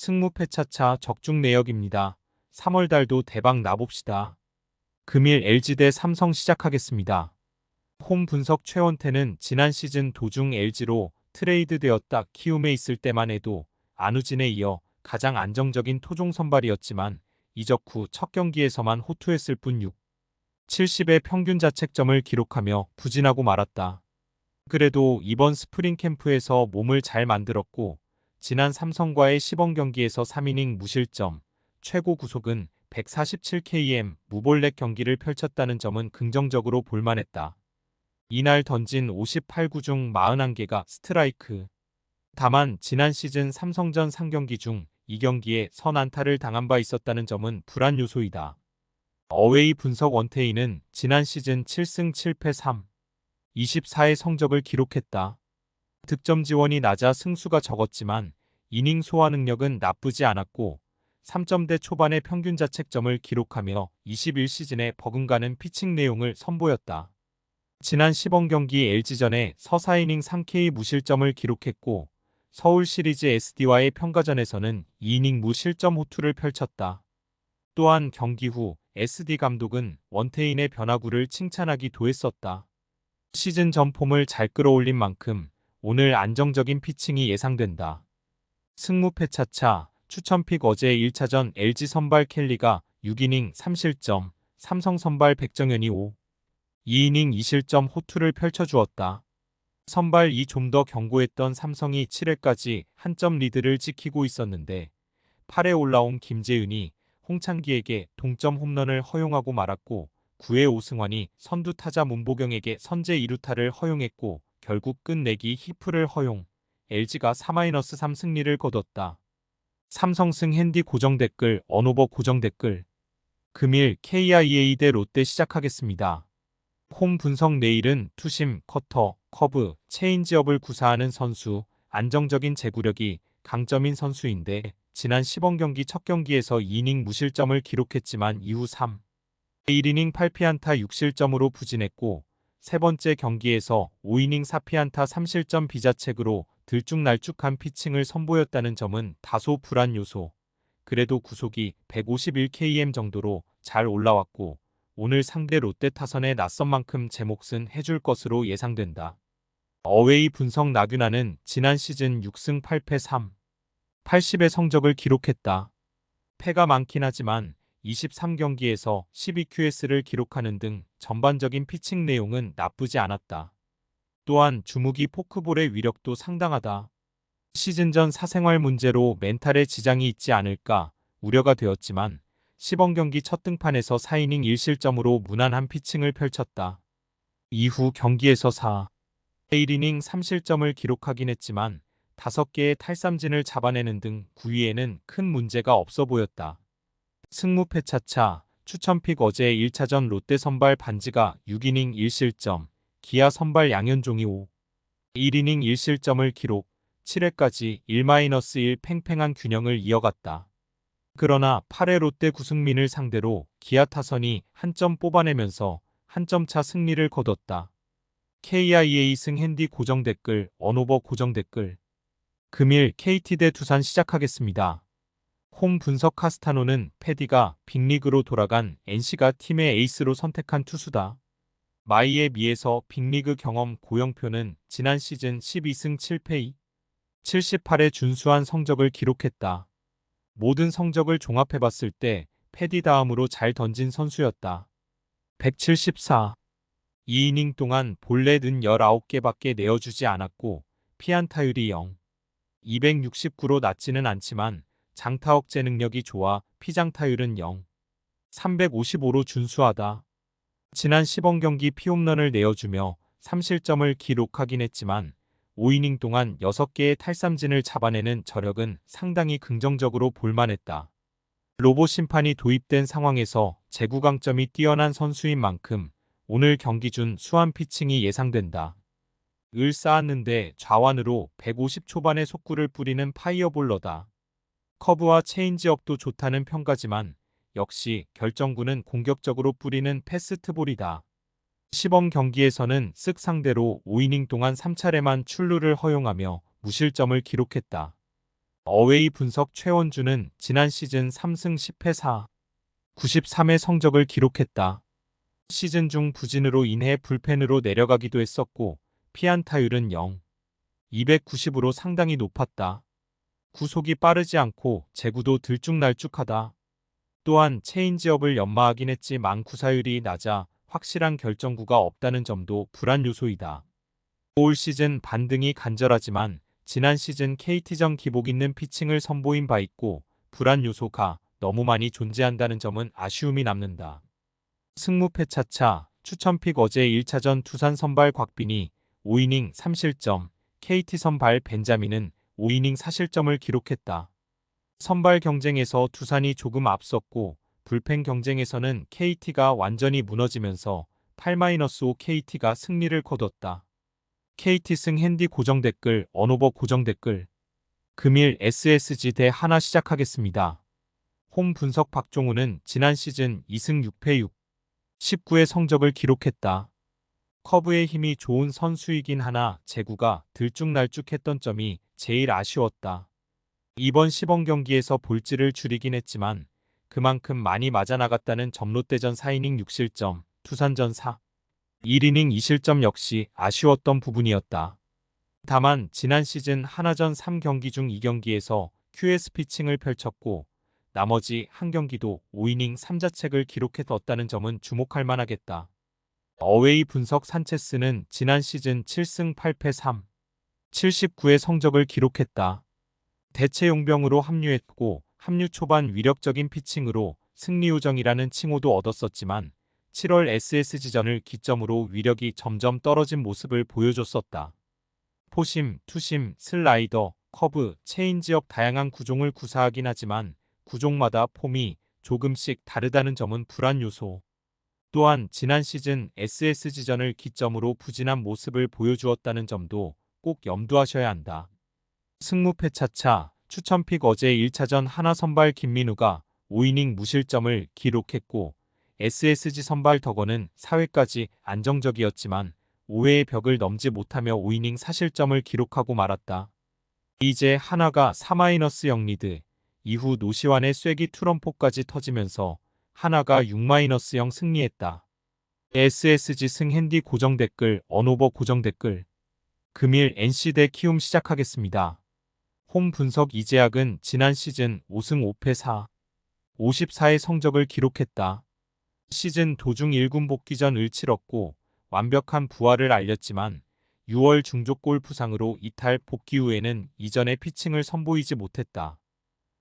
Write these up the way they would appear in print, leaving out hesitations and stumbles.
승무패 차차 적중 내역입니다. 3월 달도 대박 나봅시다. 금일 LG 대 삼성 시작하겠습니다. 홈 분석 최원태는 지난 시즌 도중 LG로 트레이드되었다 키움에 있을 때만 해도 안우진에 이어 가장 안정적인 토종 선발이었지만 이적 후 첫 경기에서만 호투했을 뿐 70의 평균 자책점을 기록하며 부진하고 말았다. 그래도 이번 스프링 캠프에서 몸을 잘 만들었고 지난 삼성과의 시범 경기에서 3이닝 무실점, 최고 구속은 147km 무볼넷 경기를 펼쳤다는 점은 긍정적으로 볼만했다. 이날 던진 58구 중 41개가 스트라이크. 다만 지난 시즌 삼성전 3경기 중 2경기에 선안타를 당한 바 있었다는 점은 불안 요소이다. 어웨이 분석 원태인은 지난 시즌 7승 7패 3, 24의 성적을 기록했다. 득점 지원이 낮아 승수가 적었지만 이닝 소화 능력은 나쁘지 않았고 3점대 초반의 평균 자책점을 기록하며 21시즌에 버금가는 피칭 내용을 선보였다. 지난 시범 경기 LG전에 서사 이닝 3K 무실점을 기록했고 서울 시리즈 SD와의 평가전에서는 2이닝 무실점 호투를 펼쳤다. 또한 경기 후 SD 감독은 원태인의 변화구를 칭찬하기도 했었다. 시즌 전 폼을 잘 끌어올린 만큼 오늘 안정적인 피칭이 예상된다. 승무패 차차 추천픽 어제 1차전 LG 선발 켈리가 6이닝 3실점, 삼성 선발 백정현이 2이닝 2실점 호투를 펼쳐주었다. 선발이 좀 더 견고했던 삼성이 7회까지 한 점 리드를 지키고 있었는데 8회 올라온 김재은이 홍창기에게 동점 홈런을 허용하고 말았고 9회 오승환이 선두 타자 문보경에게 선제 2루타를 허용했고 결국 끝내기 히프를 허용. LG가 4-3 승리를 거뒀다. 삼성승 핸디 고정 댓글 언오버 고정 댓글 금일 KIA 대 롯데 시작하겠습니다. 홈 분석 내일은 투심, 커터, 커브, 체인지업을 구사하는 선수, 안정적인 제구력이 강점인 선수인데 지난 시범 경기 첫 경기에서 2이닝 무실점을 기록했지만 이후 1이닝 8피안타 6실점으로 부진했고 세 번째 경기에서 5이닝 4피안타 3실점 비자책으로 들쭉날쭉한 피칭을 선보였다는 점은 다소 불안 요소. 그래도 구속이 151km 정도로 잘 올라왔고 오늘 상대 롯데 타선에 낯선 만큼 제 몫은 해줄 것으로 예상된다. 어웨이 분석 나균아는 지난 시즌 6승 8패 3, 80의 성적을 기록했다. 패가 많긴 하지만 23경기에서 12QS를 기록하는 등 전반적인 피칭 내용은 나쁘지 않았다. 또한 주무기 포크볼의 위력도 상당하다. 시즌 전 사생활 문제로 멘탈에 지장이 있지 않을까 우려가 되었지만 시범 경기 첫 등판에서 4이닝 1실점으로 무난한 피칭을 펼쳤다. 이후 경기에서 1이닝 3실점을 기록하긴 했지만 5개의 탈삼진을 잡아내는 등 구위에는 큰 문제가 없어 보였다. 승무패 차차 추천픽 어제 1차전 롯데 선발 반지가 6이닝 1실점, 기아 선발 양현종이 1이닝 1실점을 기록, 7회까지 1-1 팽팽한 균형을 이어갔다. 그러나 8회 롯데 구승민을 상대로 기아 타선이 한 점 뽑아내면서 한 점 차 승리를 거뒀다. KIA 승 핸디 고정 댓글 언오버 고정 댓글 금일 KT 대 두산 시작하겠습니다. 홈 분석 카스타노는 패디가 빅리그로 돌아간 NC가 팀의 에이스로 선택한 투수다. 마이에 비해서 빅리그 경험 고영표는 지난 시즌 12승 7패 78의 준수한 성적을 기록했다. 모든 성적을 종합해봤을 때 패디 다음으로 잘 던진 선수였다. 174. 2이닝 동안 볼넷은 19개밖에 내어주지 않았고 피안타율이 0. 269로 낮지는 않지만 장타 억제 능력이 좋아 피장타율은 0. 355로 준수하다. 지난 시범 경기 피홈런을 내어주며 3실점을 기록하긴 했지만 5이닝 동안 6개의 탈삼진을 잡아내는 저력은 상당히 긍정적으로 볼만했다. 로봇 심판이 도입된 상황에서 제구 강점이 뛰어난 선수인 만큼 오늘 경기 중 수완 피칭이 예상된다. 을 쌓았는데 좌완으로 150 초반의 속구를 뿌리는 파이어볼러다. 커브와 체인지업도 좋다는 평가지만 역시 결정구는 공격적으로 뿌리는 패스트볼이다. 시범 경기에서는 쓱 상대로 5이닝 동안 3차례만 출루를 허용하며 무실점을 기록했다. 어웨이 분석 최원주는 지난 시즌 3승 10패 4, 93의 성적을 기록했다. 시즌 중 부진으로 인해 불펜으로 내려가기도 했었고 피안타율은 0, 290으로 상당히 높았다. 구속이 빠르지 않고 제구도 들쭉날쭉하다. 또한 체인지업을 연마하긴 했지만 구사율이 낮아 확실한 결정구가 없다는 점도 불안 요소이다. 올 시즌 반등이 간절하지만 지난 시즌 KT전 기복 있는 피칭을 선보인 바 있고 불안 요소가 너무 많이 존재한다는 점은 아쉬움이 남는다. 승무패 차차 추천픽 어제 1차전 두산 선발 곽빈이 5이닝 3실점, KT 선발 벤자민은 5이닝 4실점을 기록했다. 선발 경쟁에서 두산이 조금 앞섰고 불펜 경쟁에서는 KT가 완전히 무너지면서 8-5 KT가 승리를 거뒀다. KT 승 핸디 고정 댓글, 언오버 고정 댓글. 금일 SSG 대 하나 시작하겠습니다. 홈 분석 박종우는 지난 시즌 2승 6패 6, 19의 성적을 기록했다. 커브의 힘이 좋은 선수이긴 하나 제구가 들쭉날쭉했던 점이 제일 아쉬웠다. 이번 시범 경기에서 볼질을 줄이긴 했지만 그만큼 많이 맞아나갔다는 점. 롯데전 4이닝 6실점, 두산전 4, 1이닝 2실점 역시 아쉬웠던 부분이었다. 다만 지난 시즌 하나전 3경기 중 2경기에서 QS 피칭을 펼쳤고 나머지 한 경기도 5이닝 3자책을 기록했었다는 점은 주목할 만하겠다. 어웨이 분석 산체스는 지난 시즌 7승 8패 3, 79의 성적을 기록했다. 대체 용병으로 합류했고 합류 초반 위력적인 피칭으로 승리 요정이라는 칭호도 얻었었지만 7월 SSG전을 기점으로 위력이 점점 떨어진 모습을 보여줬었다. 포심, 투심, 슬라이더, 커브, 체인지업 다양한 구종을 구사하긴 하지만 구종마다 폼이 조금씩 다르다는 점은 불안 요소. 또한 지난 시즌 SSG전을 기점으로 부진한 모습을 보여주었다는 점도 꼭 염두하셔야 한다. 승무패 차차 추천픽 어제 1차전 하나 선발 김민우가 5이닝 무실점을 기록했고 SSG 선발 덕원은 4회까지 안정적이었지만 5회의 벽을 넘지 못하며 5이닝 4실점을 기록하고 말았다. 이제 하나가 4-0 리드, 이후 노시환의 쐐기 투런포까지 터지면서 하나가 6-0 승리했다. SSG 승 핸디 고정 댓글, 언오버 고정 댓글. 금일 NC 대 키움 시작하겠습니다. 홈 분석 이재학은 지난 시즌 5승 5패 4, 54의 성적을 기록했다. 시즌 도중 1군 복귀전을 치렀고 완벽한 부활을 알렸지만 6월 중족골 부상으로 이탈 복귀 후에는 이전의 피칭을 선보이지 못했다.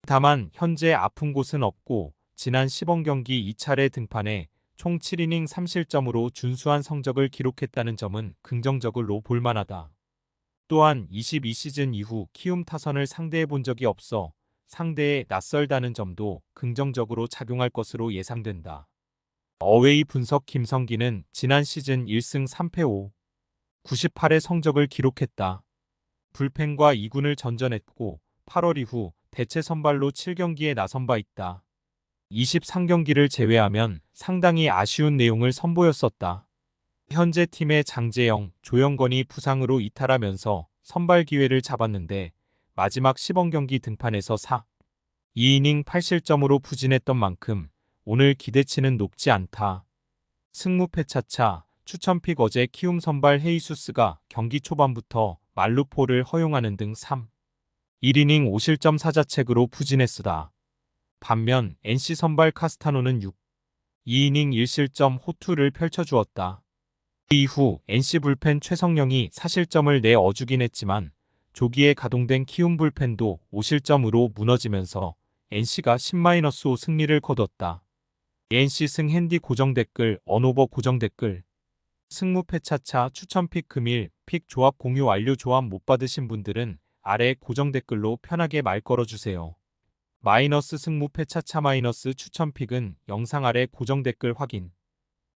다만 현재 아픈 곳은 없고 지난 시범 경기 2차례 등판해 총 7이닝 3실점으로 준수한 성적을 기록했다는 점은 긍정적으로 볼만하다. 또한 22시즌 이후 키움 타선을 상대해 본 적이 없어 상대에 낯설다는 점도 긍정적으로 작용할 것으로 예상된다. 어웨이 분석 김성기는 지난 시즌 1승 3패 5, 98의 성적을 기록했다. 불펜과 2군을 전전했고 8월 이후 대체 선발로 7경기에 나선 바 있다. 23경기를 제외하면 상당히 아쉬운 내용을 선보였었다. 현재 팀의 장재영, 조영건이 부상으로 이탈하면서 선발 기회를 잡았는데 마지막 시범 경기 등판에서 4, 2이닝 8실점으로 부진했던 만큼 오늘 기대치는 높지 않다. 승무패 차차 추천픽 어제 키움 선발 헤이수스가 경기 초반부터 말루포를 허용하는 등 3, 1이닝 5실점 4자책으로 부진했으다. 반면 NC 선발 카스타노는 6, 2이닝 1실점 호투를 펼쳐주었다. 이후 NC 불펜 최성령이 4실점을 내어주긴 했지만 조기에 가동된 키움 불펜도 5실점으로 무너지면서 NC가 10-5 승리를 거뒀다. NC 승 핸디 고정 댓글, 언오버 고정 댓글. 승무패 차차 추천픽 금일 픽 조합 공유 완료. 조합 못 받으신 분들은 아래 고정 댓글로 편하게 말 걸어주세요. 마이너스 승무패 차차 마이너스 추천픽은 영상 아래 고정 댓글 확인.